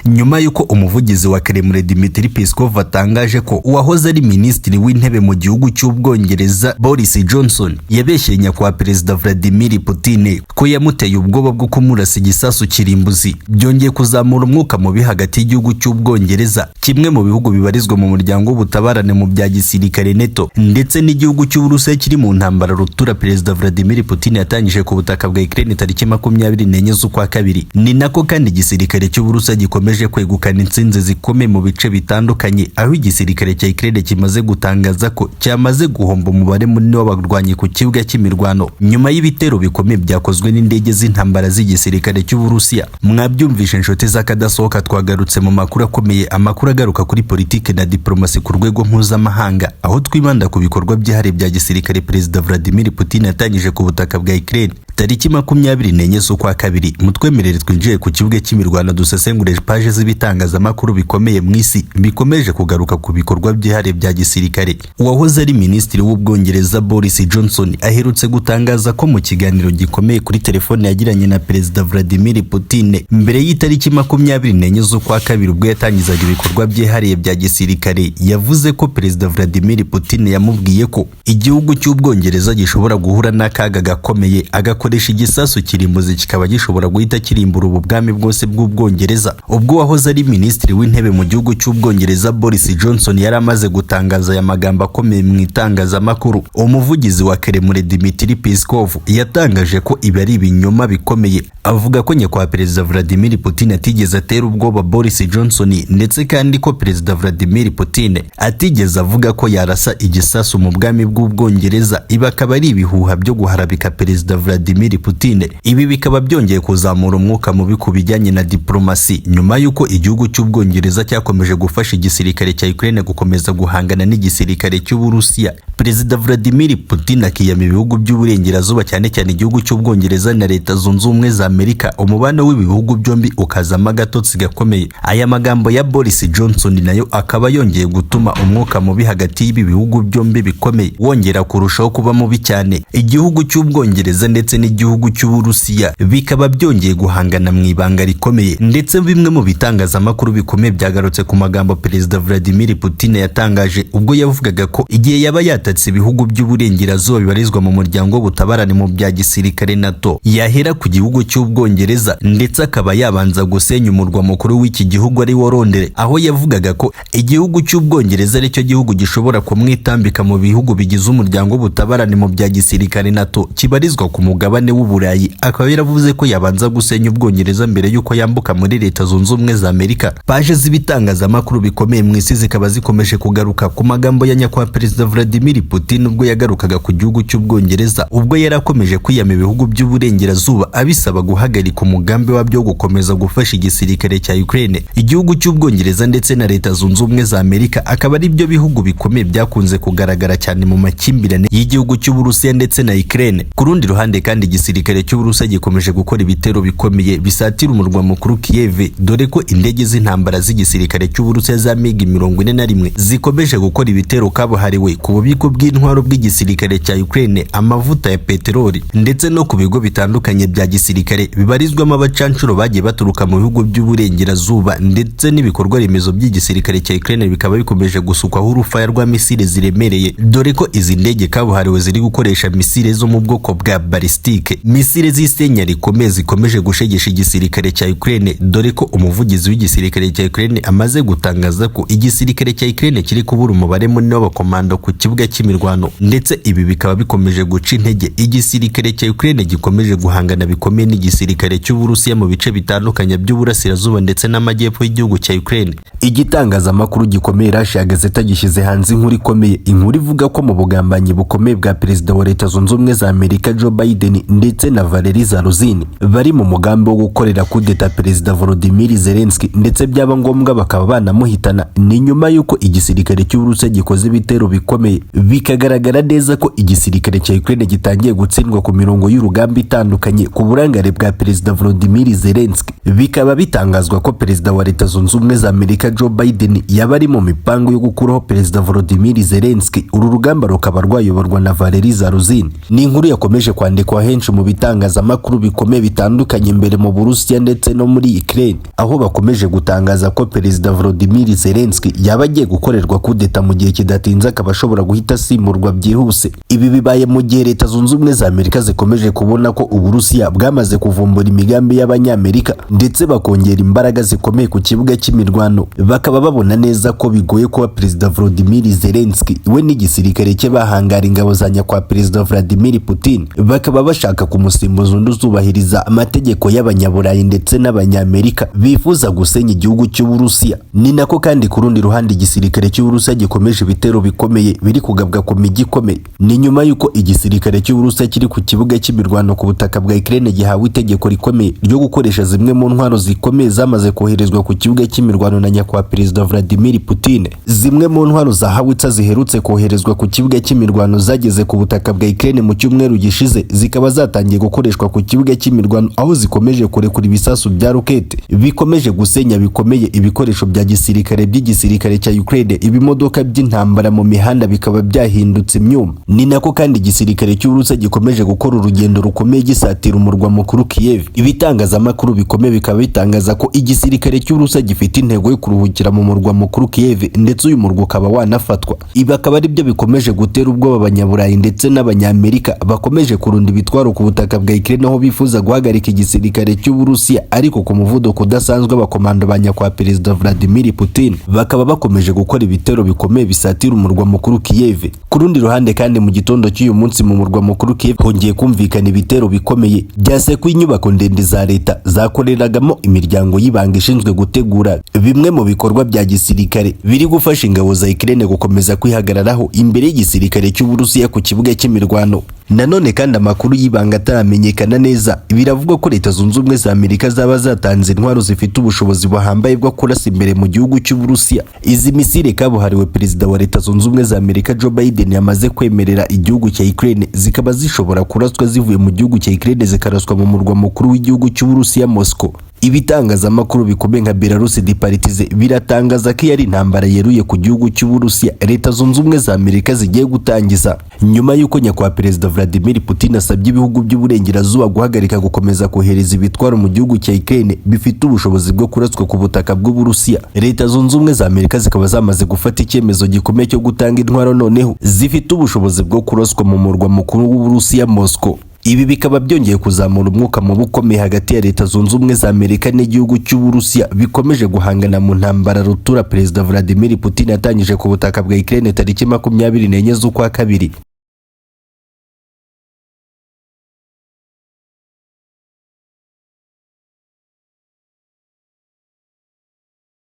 nyuma yuko umuvugizi wa Kremlin Dmitry Peskov atangaje ko uwahoze ari minisitiri w'intebe mu gihugu cy'Ubwongereza Boris Johnson yabeshye nyakwa perezida Vladimir Putin ko yamuteye ubwoba bwo kumurasa igisasu kirimbuzi, byongeye kuzamura umwuka mubi hagati y'igihugu cy'Ubwongereza, kimwe mu bihugu bibarizwa mu muryango w'ubutabarane mu bya gisirikare NATO, ndetse n'igihugu cy'Uburusiya kiri mu ntambara rutura perezida Vladimir Putin yatangije ku butaka bwa Ukraine tariki 24 z'ukwa kabiri. Ni nako kandi igisirikare cy'Uburusiya gikomeje kwegukana intsinzi zikomeye mu bice bitandukanye, aho igisirikare cya Ukraine kimaze gutangaza ko cyamaze guhomba umubare munini w'abarwanyi ku kibuga cy'imirwano nyuma y'ibitero bikomeye byakozwe n'indege z'intambara z'igisirikare cy'Uburusiya. Mwabyumvishe inshuti z'akadasohoka, twagarutse mu makuru akomeye, amakuru agaruka kuri politike na diplomasi ku rwego mpuzamahanga, aho twibanda ku bikorwa byihariye bya gisirikare perezida Vladimir Putin yatangije ku butaka bwa Ukraine tariki 24 z'ukwa kabiri. Mutwemerere twinjiye ku kibuga cy'imirwano dusesengure page z'ibitangazamakuru bikomeye mu isi bikomeje kugaruka ku bikorwa byihariye bya gisirikare. Uwahoze ari minisitiri w'Ubwongereza Boris Johnson aherutse gutangaza ko mu kiganiro gikomeye kuri telefone yagiranye na perezida Vladimir Putin mbere y'itariki 24 z'ukwa kabiri ubwo yatangizaga ibikorwa byihariye bya gisirikare, yavuze ko perezida Vladimir Putin yamubwiye ko igihugu cy'Ubwongereza gishobora guhura n'akaga gakomeye, agakoresha igisasu kirimbuzi kikaba gishobora guhita kirimbura ubu bwami bwose bw'Ubwongereza. Ubwo wahoze ari minisitiri w'intebe mu gihugu cy'Ubwongereza Boris Johnson yari amaze gutangaza aya magambo akomeye mu itangazamakuru, umuvugizi wa Kremlin Dmitry Peskov yatangaje ko ibi ari ibinyoma bikomeye, avuga ko nyakwa perezida Vladimir Putin atigeze atera ubwoba Boris Johnson, ndetse kandi ko perezida Vladimir Putin atigeze avuga ko yarasa igisasu mu bwami bw'Ubwongereza. Ibi akaba ari ibihuha byo guharabika perezida Vladimir Putin. Ibi bikaba byongeye kuzamura umwuka mubi ku bijyanye na diplomasi nyuma yuko igihugu cy'Ubwongereza cyakomeje gufasha igisirikare cya Ukraine gukomeza guhangana n'igisirikare cy'Uburusiya. Perezida Vladimir Putin akiyama ibihugu by'uburengerazuba cyane cyane igihugu cy'Ubwongereza na Leta Zunze Ubumwe za Amerika, umubano w'ibihugu byombi ukazama agatotsi gakomeye. Aya magambo ya Boris Johnson nayo akaba yongeye gutuma umwuka mubi hagati y'ibi bihugu byombi bikomeye wongera kurushaho kuba mubi cyane. Igihugu cy'Ubwongereza ndetse n'igihugu cy'Uburusiya bikaba byongeye guhangana mu ibanga rikomeye, ndetse bimwe mu bitangazamakuru bikomeye byagarutse ku magambo perezida Vladimir Putin yatangaje ubwo yavugaga ko igihe yaba yatatse ibihugu by'uburengerazuba bibarizwa mu muryango w'ubutabarane mu bya gisirikare NATO, yahera ku gihugu cy'Ubwongereza ndetse akaba yabanza gusenya umurwa mukuru w'iki gihugu ari wo Londres, aho yavugaga ko igihugu cy'Ubwongereza ari cyo gihugu gishobora kumwitambika mu bihugu bigize umuryango w'ubutabarane mu bya gisirikare NATO kibarizwa ku mugabane w'Uburayi. Akaba yaravuze ko yabanza gusenya Ubwongereza mbere yuko yambuka muri Leta Zunze Ubumwe za Amerika. Paje z'ibitangazamakuru bikomeye mu isi zikaba zikomeje kugaruka ku magambo ya nyakwa perezida Vladimir Putin ubwo yagarukaga ku gihugu cy'Ubwongereza, ubwo yarakomeje kwiyama ibihugu by'uburengerazuba abisaba guhagarika umugambi wabyo wo gukomeza gufasha igisirikare cya Ukraine. Igihugu cy'Ubwongereza ndetse na Leta Zunze Ubumwe za Amerika akaba ari byo bihugu bikomeye byakunze kugaragara cyane mu makimbirane y'igihugu cy'Uburusiya ndetse na Ukraine. Ku rundi ruhande kandi igisirikare cy'Uburusiya gikomeje gukora ibitero bikomeye bisatira umurwa mukuru Kiev, dore ko indege z'intambara z'igisirikare cy'Uburusiya za MiG-41 zikomeje gukora ibitero kabuhariwe ku bubiko bw'intwaro bw'igisirikare cya Ukraine, amavuta ya peteroli ndetse no ku bigo bitandukanye bya gisirikare bibarizwamo abacancuro bagiye baturuka mu bihugu by'uburengerazuba, ndetse n'ibikorwa remezo by'igisirikare cya Ukraine bikaba bikomeje gusukwaho urufaya rwa misile ziremereye, dore ko izi ndege kabuhariwe ziri gukoresha misile zo mu bwoko bwa balistike, misile z'isenya rikomeye zikomeje gushegesha igisirikare cya Ukraine, dore ko umuvugizi w'igisirikare cya Ukraine amaze gutangaza ko igisirikare cya Ukraine kiri kubura umubare munini w'abakomando ku kibuga cy'imirwano, ndetse ibi bikaba bikomeje guca intege igisirikare cya Ukraine gikomeje guhangana bikomeye n'igisirikare cy'Uburusiya mu bice bitandukanye by'uburasirazuba ndetse n'amajyepfo y'igihugu cya Ukraine. Igitangazamakuru gikomeye Russia Gazeta gishyize hanze inkuru ikomeye, inkuru ivuga ko mu bugambanyi bukomeye bwa perezida wa Leta Zunze Ubumwe za Amerika Joe Biden ndetse na Valery Zaruzny bari mu mugambi wo gukorera kudeta perezida Volodymyr Zelensky, ndetse byaba ngombwa bakaba banamuhitana. Ni nyuma yuko igisirikare cy'Uburusiya gikoze ibitero bikomeye bikagaragara neza ko igisirikare cya Ukraine gitangiye gutsindwa ku mirongo y'urugamba itandukanye ku burangare bwa perezida Volodymyr Zelensky. Bikaba bitangazwa ko perezida wa Leta Zunze Ubumwe za Amerika Joe Biden yaba ari mu mipango yo gukuraho perezida Volodymyr Zelensky. Uru rugamba rukaba rwayoborwa na Valery Zaruzny. Ni inkuru yakomeje kwandikwa henshi mu bitangazamakuru bikomeye bitandukanye imbere mu Burusiya ndetse no muri Ukraine, aho bakomeje gutangaza ko Perezida Volodymyr Zelensky yaba agiye gukorerwa kudeta mu gihe kidatinze akaba ashobora guhita asimurwa byihuse. Ibi bibaye mu gihe Leta Zunze Ubumwe za Amerika zikomeje kubona ko Uburusiya bwamaze kuvumbura imigambi y'Abanyamerika ndetse bakongera imbaraga zikomeye ku kibuga cy'imirwano. Bakaba babona neza ko bigoye kuba Perezida Volodymyr Zelensky we n'igisirikare cye bahangara ingabo za nyakwa Perezida Vladimir Putin, bakaba bashaka kumusimbuza undi uzubahiriza amategeko y'Abanyaburayi ndetse n'Abanyamerika bifuza gusenya igihugu cy'Uburusiya. Ni nako kandi ku rundi ruhande igisirikare cy'Uburusiya gikomeje ibitero bikomeye biri kugabwa ku mijyi ikomeye. Ni nyuma yuko igisirikare cy'Uburusiya kiri ku kibuga cy'imirwano ku butaka bwa Ukraine gihawe itegeko rikomeye ryo gukoresha zimwe mu ntwaro zikomeye zamaze koherezwa ku kibuga cy'imirwano na nyakwa Perezida Vladimir Putin. Zimwe mu ntwaro zahawitsa ziherutse koherezwa ku kibuga cy'imirwano zageze ku butaka bwa Ukraine mu cyumweru gishize, zikaba zatangiye gukoreshwa ku kibuga cy'imirwano, aho zikomeje kurekura ibisasu bya rokete bikomeje gusenya bikomeye ibikoresho bya gisirikare by'igisirikare cya Ukraine. Ibimodoka by'intambara mu mihanda bikaba byahindutse imyuma. Ni nako kandi igisirikare cy'Uburusiya gikomeje gukora urugendo rukomeye gisatira umurwa mukuru Kiev. Ibitangazamakuru bikomeye bikaba bitangaza ko igisirikare cy'Uburusiya gifite intego yo kuruhukira mu murwa mukuru Kiev ndetse uyu murwa ukaba wanafatwa. Ibi akaba ari byo bikomeje gutera ubwoba Abanyaburayi ndetse n'Abanyamerika bakomeje kurunda ibitwaro ku butaka bwa Ukraine, aho bifuza guhagarika igisirikare cy'Uburusiya ariko ku muvuduko udasanzwe. Abakomando ba nyakwa Perezida Vladimir Putin bakaba bakomeje gukora ibitero bikomeye bisatira umurwa mukuru Kiev. Ku rundi ruhande kandi mu gitondo cy'uyu munsi mu murwa mukuru Kiev hongeye kumvikana ibitero bikomeye byasekuye inyubako ndende za leta zakoreragamo imiryango y'ibanga ishinzwe gutegura bimwe mu bikorwa bya gisirikare biri gufasha ingabo za Ukraine gukomeza kwihagararaho imbere y'igisirikare cy'Uburusiya ku kibuga cy'imirwano. Nanone kandi amakuru y'ibanga ataramenyekana neza, biravugwa ko Leta Zunze Ubumwe za Amerika zaba zatanze intwaro zifite ubushobozi buhambaye bwo kurasa imbere mu gihugu cy'Uburusiya. Izi misile kabuhariwe Perezida wa Leta Zunze Ubumwe za Amerika Joe Biden yamaze kwemerera igihugu cya Ukraine, zikaba zishobora kuraswa zivuye mu gihugu cya Ukraine zikaraswa mu murwa mukuru w'igihugu cy'Uburusiya Moscow. Ibitangazamakuru bikomeye nka Belarus Departize biratangaza ko yari intambara yeruye ku gihugu cy'Uburusiya Leta Zunze Ubumwe za Amerika zigiye gutangiza nyuma yuko nyakwa Perezida Vladimir Putin asabye ibihugu by'uburengerazuba guhagarika gukomeza kohereza ibitwaro mu gihugu cya Ukraine bifite ubushobozi bwo kuraswa ku butaka bw'Uburusiya. Leta Zunze Ubumwe za Amerika zikaba zamaze gufata icyemezo gikomeye cyo gutanga intwaro noneho zifite ubushobozi bwo kuraswa mu murwa mukuru w'Uburusiya Moscow. Ibi bikaba byongeye kuzamura umwuka mubi ukomeye hagati ya Leta Zunze Ubumwe za Amerika n'igihugu cy'Uburusiya bikomeje guhangana mu ntambara rutura Perezida Vladimir Putin yatangije ku butaka bwa Ukraine tariki 24 z'ukwa kabiri.